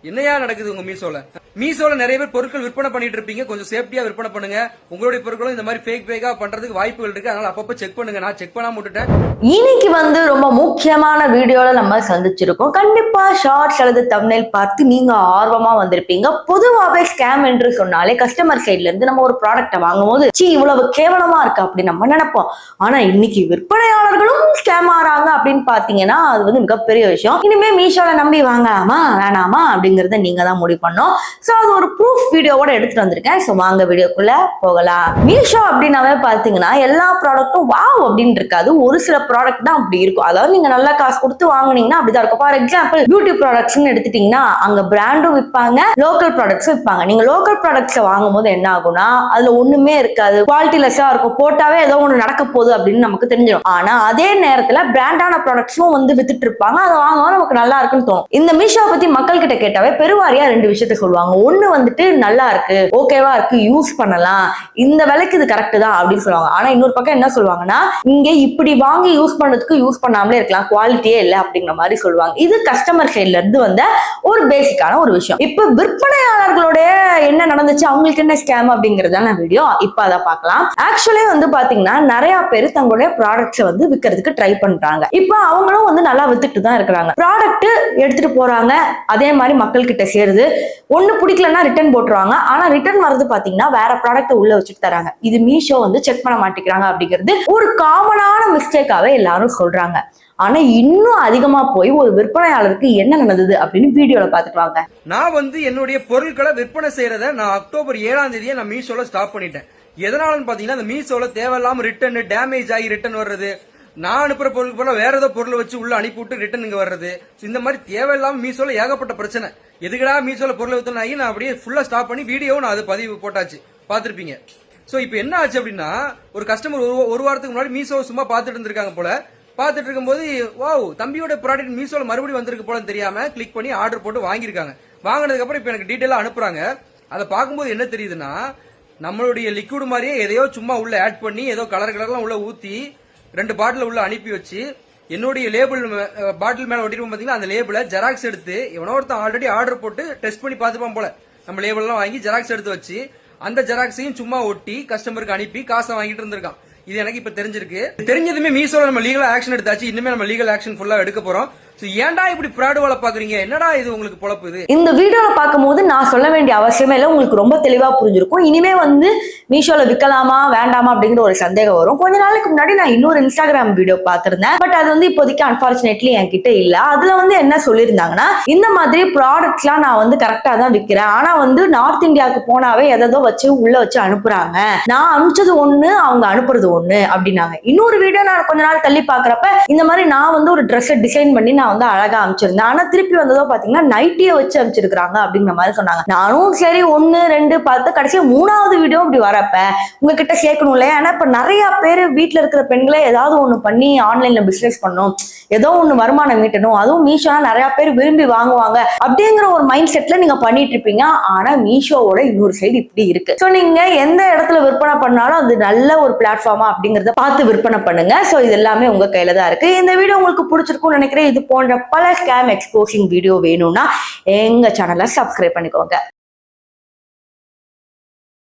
என்னையா நடக்குது உங்க மீசோல நிறைய பேர் பொருட்கள் விற்பனை பண்ணிட்டு இருப்பீங்க. கொஞ்சம் சேஃப்டியா விற்பனை பண்ணுங்க. உங்களுடைய பொருட்களும் இந்த மாதிரி ஃபேக்கா பண்றதுக்கு வாய்ப்புகள் இருக்கு. அதனால அப்பப்ப செக் பண்ணுங்க. நான் செக் பண்ணாம விட்டுட்டேன். இன்னைக்கு ரொம்ப முக்கியமான வீடியோல நம்ம சந்திச்சிருக்கோம். கண்டிப்பா ஷார்ட்ஸ் அல்லது தம்ப்நெயில் பார்த்து நீங்க ஆர்வமா வந்திருப்பீங்க. பொதுவாகவே ஸ்கேம் என்று சொன்னாலே கஸ்டமர் சைட்ல இருந்து நம்ம ஒரு ப்ராடக்ட்டை வாங்கும் போது இவ்வளவு கேவலமா இருக்கு அப்படின்னு நம்ம நினைப்போம். ஆனா இன்னைக்கு விற்பனையாளர்களும் ஸ்கேம் ஆறாங்க அப்படின்னு பாத்தீங்கன்னா அது மிகப்பெரிய விஷயம். இனிமே மீஷோல நம்பி வாங்கலாமா வேணாமா அப்படிங்கறத நீங்க தான் முடிவு பண்ணோம். சோ அது ஒரு ப்ரூஃப் வீடியோவோட எடுத்துட்டு வந்திருக்கேன். சோ வாங்க வீடியோக்குள்ள போகலாம். மீஷோ அப்படின்னாவே பாத்தீங்கன்னா எல்லா ப்ராடக்ட்டும் வாவ் அப்படின்னு இருக்காது. ஒரு சில ப்ராடக்ட் தான் அப்படி இருக்கும். அதாவது நீங்க நல்ல காசு கொடுத்து வாங்குனீங்கன்னா அப்படிதான் இருக்கும். ஃபார் எக்ஸாம்பிள் பியூட்டி ப்ராடக்ட்ஸ் எடுத்துட்டீங்கன்னா அங்க பிராண்டும் விற்பாங்க, லோக்கல் ப்ராடக்ட்ஸும் விற்பாங்க. நீங்க லோக்கல் ப்ராடக்ட்ஸ் வாங்கும் போது என்ன ஆகும்னா அதுல ஒண்ணுமே இருக்காது, குவாலிட்டி லெஸ்ஸா இருக்கும். போட்டாவே ஏதோ ஒண்ணு நடக்க போகுது அப்படின்னு நமக்கு தெரிஞ்சிடும். ஆனா அதே நேரத்துல பிராண்டான ப்ராடக்ட்ஸும் வித்துட்டு இருப்பாங்க. அதை வாங்குவோம் நமக்கு நல்லா இருக்குன்னு தோணும். இந்த மீஷோ பத்தி மக்கள் கிட்ட கேட்டாவே பெருவாரியா ரெண்டு விஷயத்த சொல்லுவாங்க. ஒண்ணு நல்லா இருக்கு, ஓகேவா இருக்கு, யூஸ் பண்ணலாம், இந்த விலைக்கு இது கரெக்ட் தான் அப்படின்னு சொல்லுவாங்க. ஆனா இன்னொரு பக்கம் என்ன சொல்லுவாங்கன்னா இங்க இப்படி வாங்கி யூஸ் பண்றதுக்கு யூஸ் பண்ணாமலே இருக்கலாம், குவாலிட்டியே இல்லை அப்படிங்கிற மாதிரி சொல்லுவாங்க. இது கஸ்டமர் சைட்ல இருந்து வந்த ஒரு பேசிக்கான ஒரு விஷயம். இப்ப விற்பனையாளர்களோட என்ன நடந்துச்சு, அவங்களுக்கு என்ன ஸ்கேம் அப்படிங்கறதான வீடியோ. இப்ப அதை பார்க்கலாம். ஆக்சுவலி பாத்தீங்கன்னா நிறைய பேர் தங்களுடைய ப்ராடக்ட்ஸ் விற்கிறதுக்கு ட்ரை பண்றாங்க. இப்ப அவங்களும் நல்லா வித்துட்டு தான் இருக்கிறாங்க. ப்ராடக்ட் எடுத்துட்டு போறாங்க, அதே மாதிரி மக்கள் கிட்ட சேருது. ஒண்ணு பிடிக்கலன்னா ரிட்டர்ன் போட்டுருவாங்க. ஆனா ரிட்டர்ன் வரது பாத்தீங்கன்னா வேற ப்ராடக்ட் உள்ள வச்சுட்டு தராங்க. இது மீஷோ செக் பண்ண மாட்டேங்கிறாங்க அப்படிங்கிறது ஒரு காமனான மிஸ்டேக்காவே எல்லாரும் சொல்றாங்க. ஆனா இன்னும் அதிகமா போய் ஒரு விற்பனையாளருக்கு என்ன நடந்தது அப்படின்னு வீடியோல பாத்துட்டு வாங்க. நான் என்னுடைய பொருட்களை விற்பனை செய்யறத நான் அக்டோபர் 7ஆம் தேதியே நான் மீஷோல ஸ்டாப் பண்ணிட்டேன். எதனாலன்னு பாத்தீங்கன்னா அந்த மீஷோல தேவையில்லாம ரிட்டர்ன், டேமேஜ் ஆகி ரிட்டர்ன் வர்றது, நான் அனுப்புற பொருளுக்கு போல வேற ஏதோ பொருளை வச்சு உள்ள அனுப்பி விட்டு ரிட்டர்ன் இங்க வர்றது, இந்த மாதிரி தேவையில்லாம மீஷோல ஏகப்பட்ட பிரச்சனை. எதுக்கடா மீஷோல பொருளை வித்தன ஆகி நான் அப்படியே ஃபுல்லா ஸ்டாப் பண்ணி வீடியோவும் நான் அது பதிவு போட்டாச்சு, பாத்திருப்பீங்க. சோ இப்போ என்ன ஆச்சு அப்படின்னா ஒரு கஸ்டமர் ஒரு வாரத்துக்கு முன்னாடி மீஷோ சும்மா பாத்துட்டு இருந்திருக்காங்க போல. பாத்துட்டு இருக்கும்போது வாவ் தம்பியோட ப்ராடக்ட் மீஷோல மறுபடியும் வந்திருக்கு போல தெரியாம கிளிக் பண்ணி ஆர்டர் போட்டு வாங்கியிருக்காங்க. வாங்கினதுக்கு அப்புறம் இப்ப எனக்கு டீடைலா அனுப்புறாங்க. அதை பார்க்கும்போது என்ன தெரியுதுன்னா நம்மளுடைய லிக்விட் மாதிரியே எதையோ சும்மா உள்ள ஆட் பண்ணி ஏதோ கலர்லாம் உள்ள ஊத்தி 2 பாட்டில் உள்ள அனுப்பி வச்சு என்னுடைய லேபிள் பாட்டில் மேல ஒட்டிருப்போம் பாத்தீங்கன்னா அந்த லேபிளை ஜெராக்ஸ் எடுத்து எவனோ ஒருத்தன் ஆல்ரெடி ஆர்டர் போட்டு டெஸ்ட் பண்ணி பார்த்துப்பான் போல. நம்ம லேபிள் எல்லாம் வாங்கி ஜெராக்ஸ் எடுத்து வச்சு அந்த ஜெராக்ஸையும் சும்மா ஒட்டி கஸ்டமருக்கு அனுப்பி காசை வாங்கிட்டு இருந்திருக்கான். இது எனக்கு இப்ப தெரிஞ்சிருக்கு. தெரிஞ்சதுமே மீஷோல நம்ம லீகல் ஆக்ஷன் எடுத்தாச்சு. இன்னுமே நம்ம லீகல் ஆக்ஷன் ஃபுல்லா எடுக்க போறோம். ஏன்டா இப்படி ஃப்ராட் வேலை பாக்குறீங்க, என்னடா இது உங்களுக்கு பொழப்பு? இது இந்த வீடியோல பார்க்கும்போது நான் சொல்ல வேண்டிய அவசியமே இல்லை, உங்களுக்கு ரொம்ப தெளிவா புரிஞ்சிருக்கும். இனிமே மீஷோல விற்கலாமா வேண்டாமா அப்படிங்கிற ஒரு சந்தேகம் வரும். கொஞ்ச நாளைக்கு முன்னாடி நான் இன்னொரு இன்ஸ்டாகிராம் வீடியோ பார்த்திருந்தேன். பட் அது இப்போதைக்கு அன்பார்ச்சுனேட்லி என்கிட்ட இல்ல. அதுல என்ன சொல்லியிருந்தாங்கன்னா இந்த மாதிரி ப்ராடக்ட்ஸ் எல்லாம் நான் கரெக்டா தான் விற்கிறேன். ஆனா நார்த் இந்தியாவுக்கு போனாவே எதோ வச்சு உள்ள வச்சு அனுப்புறாங்க, நான் அனுப்பிச்சது ஒண்ணு அவங்க அனுப்புறது ஒண்ணு அப்படின்னாங்க. இன்னொரு வீடியோ நான் கொஞ்ச நாள் தள்ளி பாக்குறப்ப இந்த மாதிரி நான் ஒரு ட்ரெஸ் டிசைன் பண்ணி நான் அழகா அமைச்சிருந்தேன். ஆனா திருப்பி வந்ததோ பாத்தீங்கன்னா நைட்டிய வச்சு அமைச்சிருக்காங்க அப்படிங்கிற மாதிரி சொன்னாங்க. நானும் சரி 1 2 பார்த்து கடைசியா 3வது வீடியோ இப்படி வரப்ப உங்ககிட்ட சேர்க்கணும் இல்லையா. ஏன்னா இப்ப நிறைய பேர் வீட்டுல இருக்கிற பெண்களே ஏதாவது ஒண்ணு பண்ணி ஆன்லைன்ல பிசினஸ் பண்ணணும், ஏதோ ஒண்ணு வருமானம் மீட்டணும், அதுவும் மீஷோனா நிறைய பேர் விரும்பி வாங்குவாங்க அப்படிங்கிற ஒரு மைண்ட் செட்ல நீங்க பண்ணிட்டு இருப்பீங்க. ஆனா மீஷோவோட இன்னொரு சைடு இப்படி இருக்கு. சோ நீங்க எந்த இடத்துல விற்பனை பண்ணாலும் அது நல்ல ஒரு பிளாட்ஃபார்மா அப்படிங்கறத பார்த்து விற்பனை பண்ணுங்க. சோ இது எல்லாமே உங்க கையில தான் இருக்கு. இந்த வீடியோ உங்களுக்கு பிடிச்சிருக்கும்னு நினைக்கிறேன். இது போன்ற பல ஸ்கேம் எக்ஸ்போசிங் வீடியோ வேணும்னா எங்க சேனலை சப்ஸ்கிரைப் பண்ணிக்கோங்க.